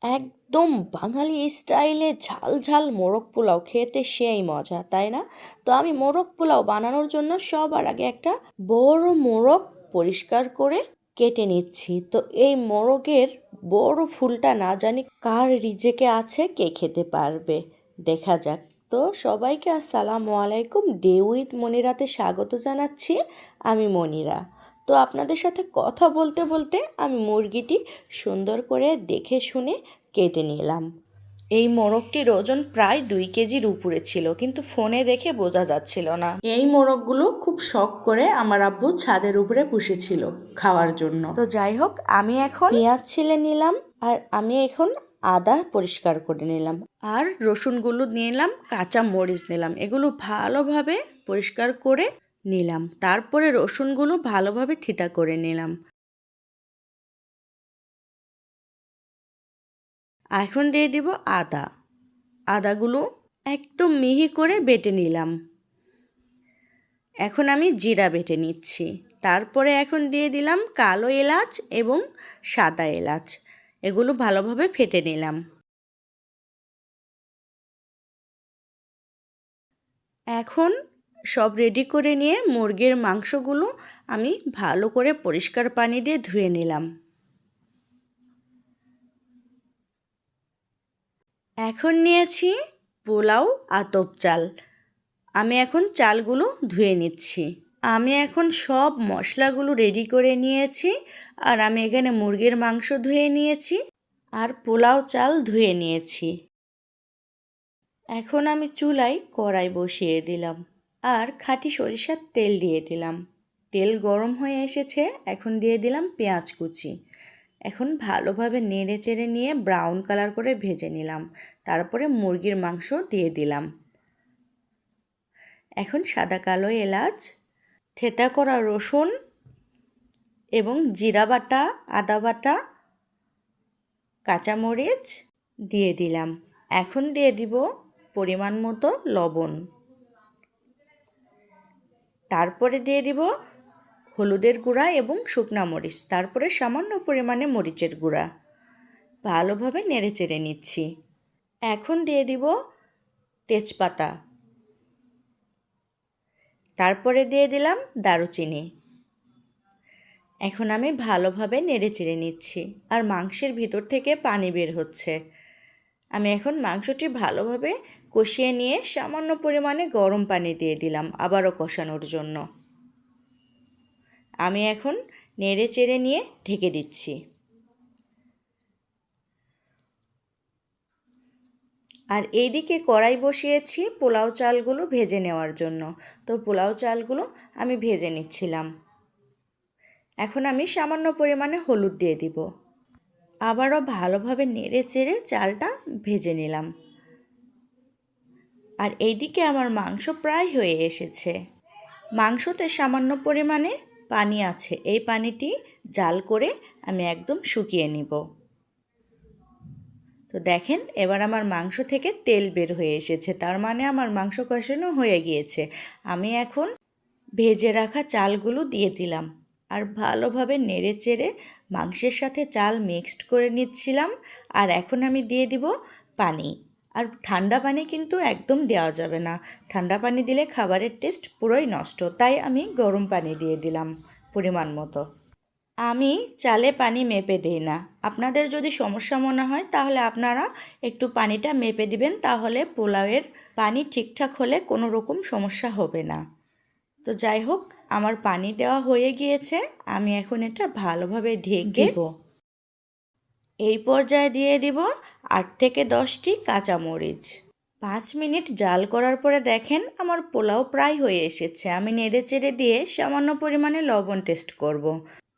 একদম বাঙালি স্টাইলে ঝাল ঝাল মোরগ পোলাও খেতে সেই মজা, তাই না? তো আমি মোরগ পোলাও বানানোর জন্য সবার আগে একটা বড় মোরগ পরিষ্কার করে কেটে নিচ্ছি। তো এই মোরগের বড় ফুলটা না জানি কার রিজেকে আছে, কে খেতে পারবে, দেখা যাক। তো সবাইকে আসসালামু আলাইকুম, ডে উইথ মনিরাতে স্বাগত জানাচ্ছি। আমি মনিরা। তো আপনাদের সাথে কথা বলতে বলতে আমি মুরগিটি সুন্দর করে দেখে শুনে কেটে নিলাম। এই মোরগটির ওজন প্রায় 2 কেজির উপরে ছিল, কিন্তু ফোনে দেখে বোঝা যাচ্ছিল না। এই মোরগগুলো খুব শখ করে আমার আব্বু ছাদের উপরে পুষেছিল খাওয়ার জন্য। তো যাই হোক, আমি এখন পেঁয়াজ ছিলে নিলাম, আর আমি এখন আদা পরিষ্কার করে নিলাম, আর রসুনগুলো নিলাম, কাঁচা মরিচ নিলাম, এগুলো ভালোভাবে পরিষ্কার করে নিলাম। তারপরে রসুনগুলো ভালোভাবে থেঁতা করে নিলাম। এখন দিয়ে দিব আদা। আদাগুলো একদম মিহি করে বেটে নিলাম। এখন আমি জিরা বেটে নিচ্ছি। তারপরে এখন দিয়ে দিলাম কালো এলাচ এবং সাদা এলাচ, এগুলো ভালোভাবে ফেটে নিলাম। এখন সব রেডি করে নিয়ে মুরগির মাংসগুলো আমি ভালো করে পরিষ্কার পানি দিয়ে ধুয়ে নিলাম। এখন নিয়েছি পোলাও আতপ চাল। আমি এখন চালগুলো ধুয়ে নিচ্ছি। আমি এখন সব মশলাগুলো রেডি করে নিয়েছি, আর আমি এখানে মুরগির মাংস ধুয়ে নিয়েছি আর পোলাও চাল ধুয়ে নিয়েছি। এখন আমি চুলায় কড়াই বসিয়ে দিলাম আর খাঁটি সরিষার তেল দিয়ে দিলাম। তেল গরম হয়ে এসেছে, এখন দিয়ে দিলাম পেঁয়াজ কুচি। এখন ভালোভাবে নেড়ে চেড়ে নিয়ে ব্রাউন কালার করে ভেজে নিলাম। তারপরে মুরগির মাংস দিয়ে দিলাম। এখন সাদা কালো এলাচ, থেঁতা করা রসুন এবং জিরা বাটা, আদা বাটা, কাঁচামরিচ দিয়ে দিলাম। এখন দিয়ে দিব পরিমাণ মতো লবণ। তারপরে দিয়ে দিব হলুদের গুঁড়া এবং শুকনা মরিচ, তারপরে সামান্য পরিমাণে মরিচের গুঁড়া। ভালোভাবে নেড়ে চেড়ে নিচ্ছি। এখন দিয়ে দিব তেজপাতা, তারপরে দিয়ে দিলাম দারুচিনি। এখন আমি ভালোভাবে নেড়ে চেড়ে নিচ্ছি, আর মাংসের ভিতর থেকে পানি বের হচ্ছে। আমি এখন মাংসটি ভালোভাবে কষিয়ে নিয়ে সামান্য পরিমাণে গরম পানি দিয়ে দিলাম আবারও কষানোর জন্য। আমি এখন নেড়ে চেড়ে নিয়ে ঢেকে দিচ্ছি। আর এইদিকে কড়াই বসিয়েছি পোলাও চালগুলো ভেজে নেওয়ার জন্য। তো পোলাও চালগুলো আমি ভেজে নিচ্ছিলাম। এখন আমি সামান্য পরিমাণে হলুদ দিয়ে দিব। আবারও ভালোভাবে নেড়ে চেড়ে চালটা ভেজে নিলাম। আর এইদিকে আমার মাংস প্রায় হয়ে এসেছে। মাংসতে সামান্য পরিমাণে পানি আছে, এই পানিটি জাল করে আমি একদম শুকিয়ে নিব। তো দেখেন, এবার আমার মাংস থেকে তেল বের হয়ে এসেছে, তার মানে আমার মাংস কষানো হয়ে গিয়েছে। আমি এখন ভেজে রাখা চালগুলো দিয়ে দিলাম, আর ভালোভাবে নেড়ে চেড়ে মাংসের সাথে চাল মিক্সড করে নিচ্ছিলাম। আর এখন আমি দিয়ে দিব পানি। আর ঠান্ডা পানি কিন্তু একদম দেওয়া যাবে না, ঠান্ডা পানি দিলে খাবারের টেস্ট পুরোই নষ্ট, তাই আমি গরম পানি দিয়ে দিলাম পরিমাণ মতো। আমি চালে পানি মেপে দিই না। আপনাদের যদি সমস্যা মনে হয় তাহলে আপনারা একটু পানিটা মেপে দিবেন, তাহলে পোলাওয়ের পানি ঠিকঠাক হলে কোনো রকম সমস্যা হবে না। তো যাই হোক, আমার পানি দেওয়া হয়ে গিয়েছে, আমি এখন এটা ভালোভাবে ঢেকে দিব। এই পর্যায়ে দিয়ে দিব 8 থেকে 10টি কাঁচামরিচ। 5 মিনিট জাল করার পরে দেখেন আমার পোলাও প্রায় হয়ে এসেছে। আমি নেড়ে চেড়ে দিয়ে সামান্য পরিমাণে লবণ টেস্ট করব।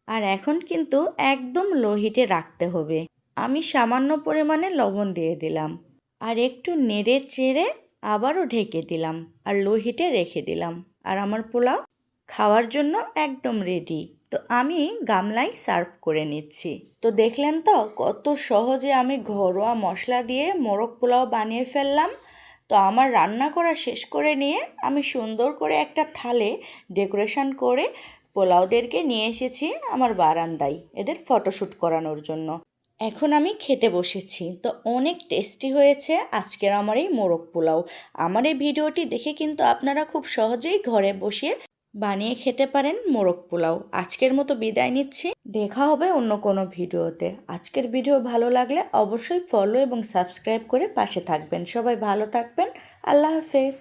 আর এখন কিন্তু একদম লো হিটে রাখতে হবে। আমি সামান্য পরিমাণে লবণ দিয়ে দিলাম, আর একটু নেড়ে চেড়ে আবারও ঢেকে দিলাম, আর লো হিটে রেখে দিলাম। আর আমার পোলাও খাওয়ার জন্য একদম রেডি। তো আমি গামলায় সার্ভ করে নিচ্ছি। তো দেখলেন তো কত সহজে আমি ঘরোয়া মশলা দিয়ে মোরগ পোলাও বানিয়ে ফেললাম। তো আমার রান্না করা শেষ করে নিয়ে আমি সুন্দর করে একটা থালে ডেকোরেশন করে পোলাওদেরকে নিয়ে এসেছি আমার বারান্দায় এদের ফটোশ্যুট করানোর জন্য। এখন আমি খেতে বসেছি, তো অনেক টেস্টি হয়েছে আজকের আমার এই মোরগ পোলাও। আমার এই ভিডিওটি দেখে কিন্তু আপনারা খুব সহজেই ঘরে বসিয়ে বানিয়ে খেতে পারেন মোরগ পোলাও। আজকের মতো বিদায় নিচ্ছি, দেখা হবে অন্য কোনো ভিডিওতে। আজকের ভিডিও ভালো লাগলে অবশ্যই ফলো এবং সাবস্ক্রাইব করে পাশে থাকবেন। সবাই ভালো থাকবেন। আল্লাহ হাফেজ।